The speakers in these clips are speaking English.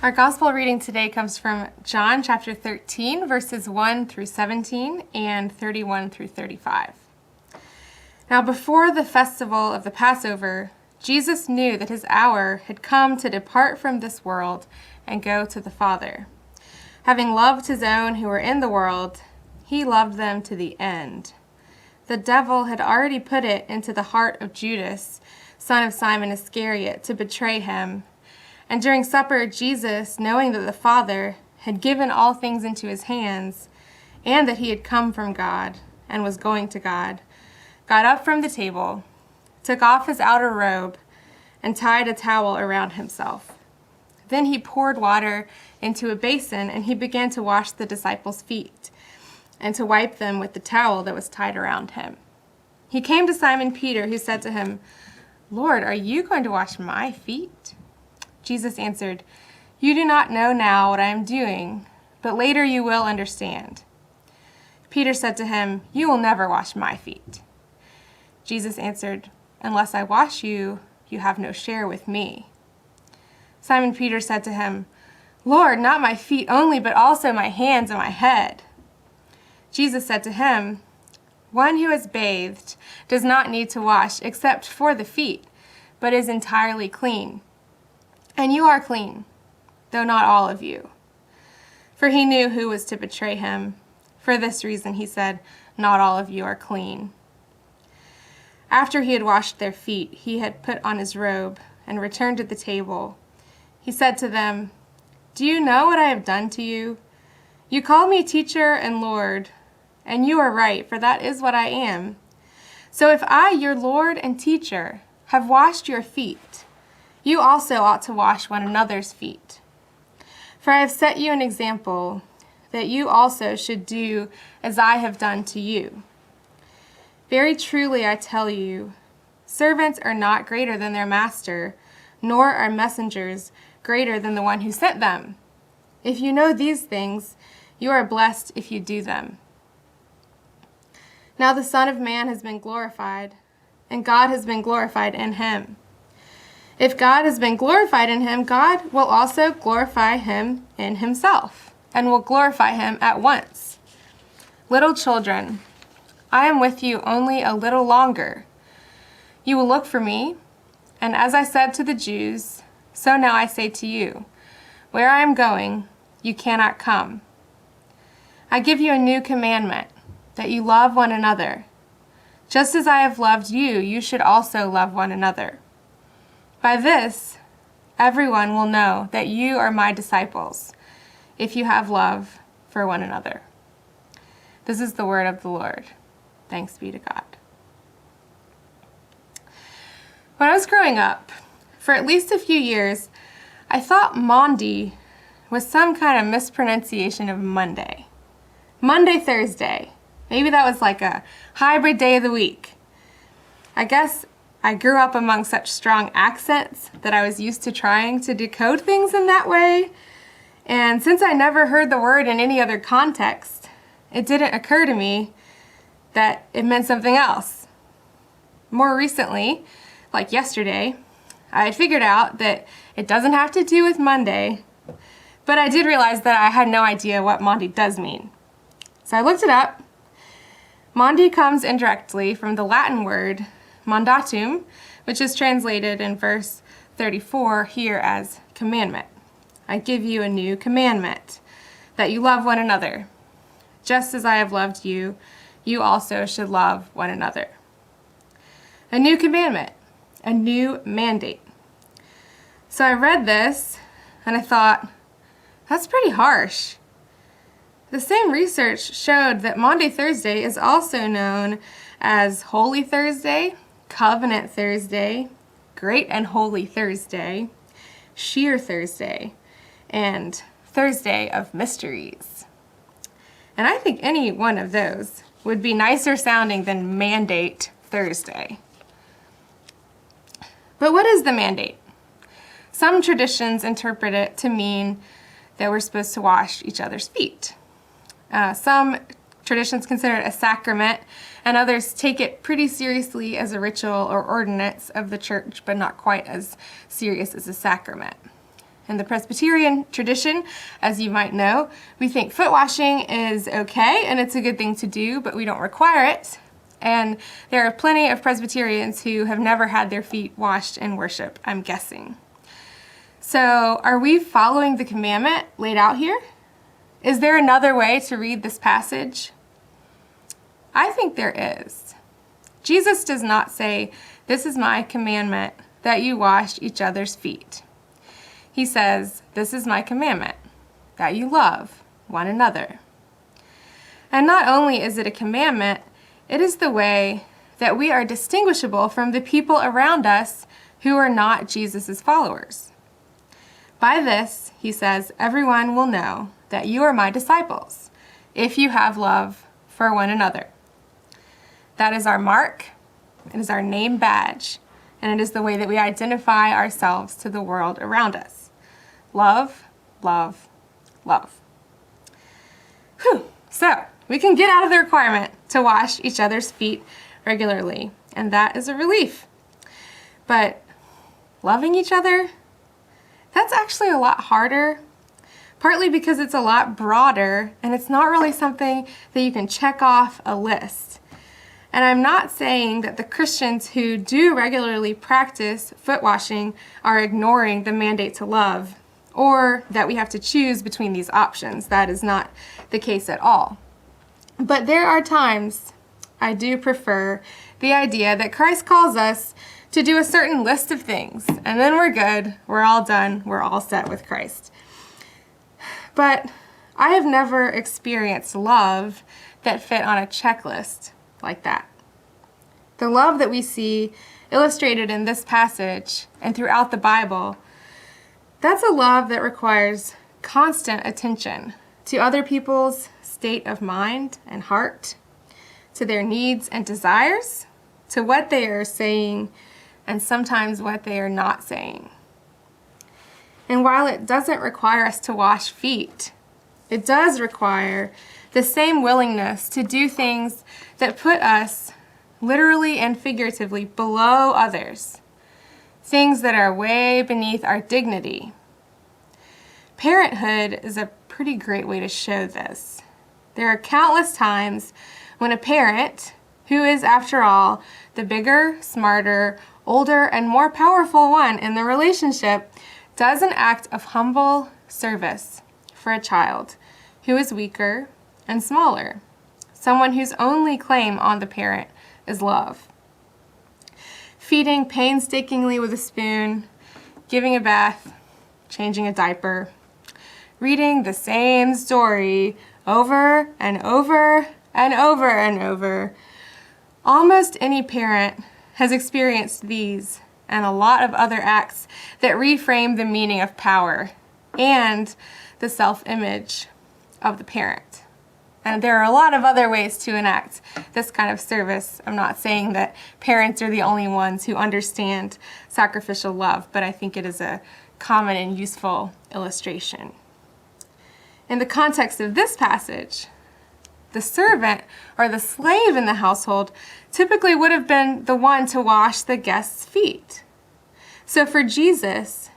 Our gospel reading today comes from John chapter 13, verses 1 through 17 and 31 through 35. Now before the festival of the Passover, Jesus knew that his hour had come to depart from this world and go to the Father. Having loved his own who were in the world, he loved them to the end. The devil had already put it into the heart of Judas, son of Simon Iscariot, to betray him. And during supper, Jesus, knowing that the Father had given all things into his hands, and that he had come from God and was going to God, got up from the table, took off his outer robe, and tied a towel around himself. Then he poured water into a basin, and he began to wash the disciples' feet, and to wipe them with the towel that was tied around him. He came to Simon Peter, who said to him, "Lord, are you going to wash my feet?" Jesus answered, "You do not know now what I am doing, but later you will understand." Peter said to him, "You will never wash my feet." Jesus answered, "Unless I wash you, you have no share with me." Simon Peter said to him, "Lord, not my feet only, but also my hands and my head." Jesus said to him, "One who is bathed does not need to wash except for the feet, but is entirely clean. And you are clean, though not all of you." For he knew who was to betray him. For this reason he said, "Not all of you are clean." After he had washed their feet, he had put on his robe and returned to the table. He said to them, "Do you know what I have done to you? You call me teacher and Lord, and you are right, for that is what I am. So if I, your Lord and teacher, have washed your feet, you also ought to wash one another's feet. For I have set you an example, that you also should do as I have done to you. Very truly I tell you, servants are not greater than their master, nor are messengers greater than the one who sent them. If you know these things, you are blessed if you do them. Now the Son of Man has been glorified, and God has been glorified in him. If God has been glorified in him, God will also glorify him in himself, and will glorify him at once. Little children, I am with you only a little longer. You will look for me, and as I said to the Jews, so now I say to you, where I am going, you cannot come. I give you a new commandment, that you love one another. Just as I have loved you, you should also love one another. By this, everyone will know that you are my disciples, if you have love for one another." This is the word of the Lord. Thanks be to God. When I was growing up, for at least a few years, I thought Maundy was some kind of mispronunciation of Monday. Monday, Thursday. Maybe that was like a hybrid day of the week. I guess I grew up among such strong accents that I was used to trying to decode things in that way. And since I never heard the word in any other context, it didn't occur to me that it meant something else. More recently, like yesterday, I had figured out that it doesn't have to do with Monday, but I did realize that I had no idea what Maundy does mean. So I looked it up. Maundy comes indirectly from the Latin word mandatum, which is translated in verse 34 here as commandment. I give you a new commandment, that you love one another. Just as I have loved you, you also should love one another. A new commandment, a new mandate. So I read this and I thought, that's pretty harsh. The same research showed that Maundy Thursday is also known as Holy Thursday, Covenant Thursday, Great and Holy Thursday, Sheer Thursday, and Thursday of Mysteries. And I think any one of those would be nicer sounding than Mandate Thursday. But what is the mandate? Some traditions interpret it to mean that we're supposed to wash each other's feet. Some traditions consider it a sacrament, and others take it pretty seriously as a ritual or ordinance of the church, but not quite as serious as a sacrament. In the Presbyterian tradition, as you might know, we think foot washing is okay and it's a good thing to do, but we don't require it. And there are plenty of Presbyterians who have never had their feet washed in worship, I'm guessing. So, are we following the commandment laid out here? Is there another way to read this passage? I think there is. Jesus does not say, "This is my commandment, that you wash each other's feet." He says, "This is my commandment, that you love one another." And not only is it a commandment, it is the way that we are distinguishable from the people around us who are not Jesus' followers. By this, he says, everyone will know that you are my disciples, if you have love for one another. That is our mark, it is our name badge, and it is the way that we identify ourselves to the world around us. Love, love, love. Whew. So, we can get out of the requirement to wash each other's feet regularly, and that is a relief. But loving each other, that's actually a lot harder, partly because it's a lot broader, and it's not really something that you can check off a list. And I'm not saying that the Christians who do regularly practice foot washing are ignoring the mandate to love, or that we have to choose between these options. That is not the case at all. But there are times I do prefer the idea that Christ calls us to do a certain list of things, and then we're good, we're all done, we're all set with Christ. But I have never experienced love that fit on a checklist like that. The love that we see illustrated in this passage and throughout the Bible, that's a love that requires constant attention to other people's state of mind and heart, to their needs and desires, to what they are saying, and sometimes what they are not saying. And while it doesn't require us to wash feet, it does require the same willingness to do things that put us literally and figuratively below others, things that are way beneath our dignity. Parenthood is a pretty great way to show this. There are countless times when a parent, who is after all the bigger, smarter, older, and more powerful one in the relationship, does an act of humble service for a child who is weaker and smaller, someone whose only claim on the parent is love. Feeding painstakingly with a spoon, giving a bath, changing a diaper, reading the same story over and over and over and over. Almost any parent has experienced these and a lot of other acts that reframe the meaning of power and the self-image of the parent. And there are a lot of other ways to enact this kind of service. I'm not saying that parents are the only ones who understand sacrificial love, but I think it is a common and useful illustration. In the context of this passage, the servant or the slave in the household typically would have been the one to wash the guest's feet. So for Jesus,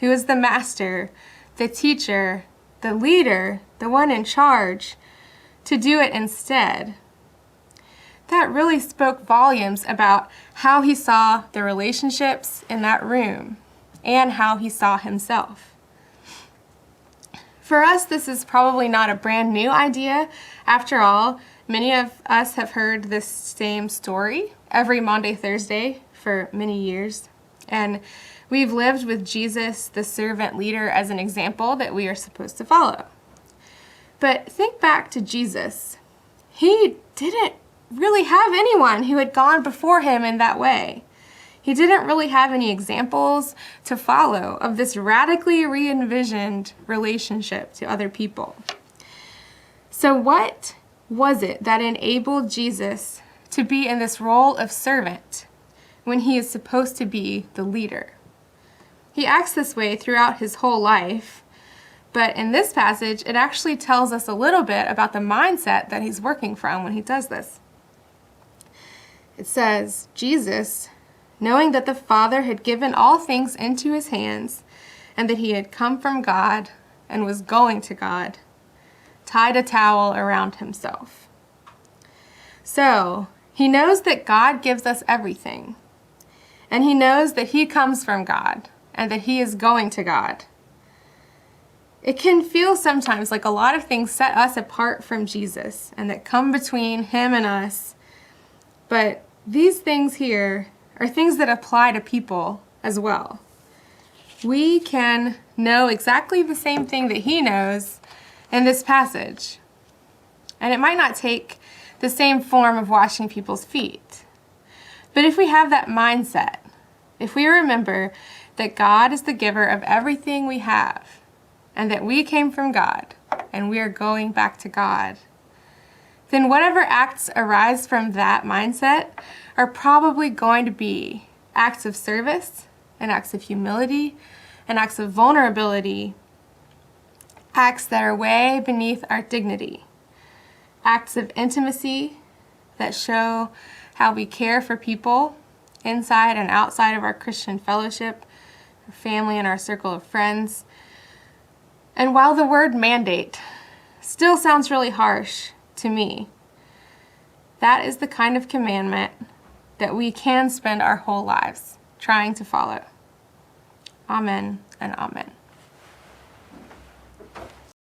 who is the master, the teacher, the leader, the one in charge, to do it instead, that really spoke volumes about how he saw the relationships in that room and how he saw himself. For us, this is probably not a brand new idea. After all, many of us have heard this same story every Maundy Thursday for many years. And we've lived with Jesus, the servant leader, as an example that we are supposed to follow. But think back to Jesus. He didn't really have anyone who had gone before him in that way. He didn't really have any examples to follow of this radically re-envisioned relationship to other people. So what was it that enabled Jesus to be in this role of servant when he is supposed to be the leader? He acts this way throughout his whole life, but in this passage, it actually tells us a little bit about the mindset that he's working from when he does this. It says, Jesus, knowing that the Father had given all things into his hands, and that he had come from God and was going to God, tied a towel around himself. So, he knows that God gives us everything, and he knows that he comes from God and that he is going to God. It can feel sometimes like a lot of things set us apart from Jesus and that come between him and us, but these things here are things that apply to people as well. We can know exactly the same thing that he knows in this passage. And it might not take the same form of washing people's feet. But if we have that mindset, if we remember that God is the giver of everything we have, and that we came from God, and we are going back to God, then whatever acts arise from that mindset are probably going to be acts of service, and acts of humility, and acts of vulnerability, acts that are way beneath our dignity, acts of intimacy that show how we care for people inside and outside of our Christian fellowship, our family, and our circle of friends. And while the word mandate still sounds really harsh to me, that is the kind of commandment that we can spend our whole lives trying to follow. Amen and amen.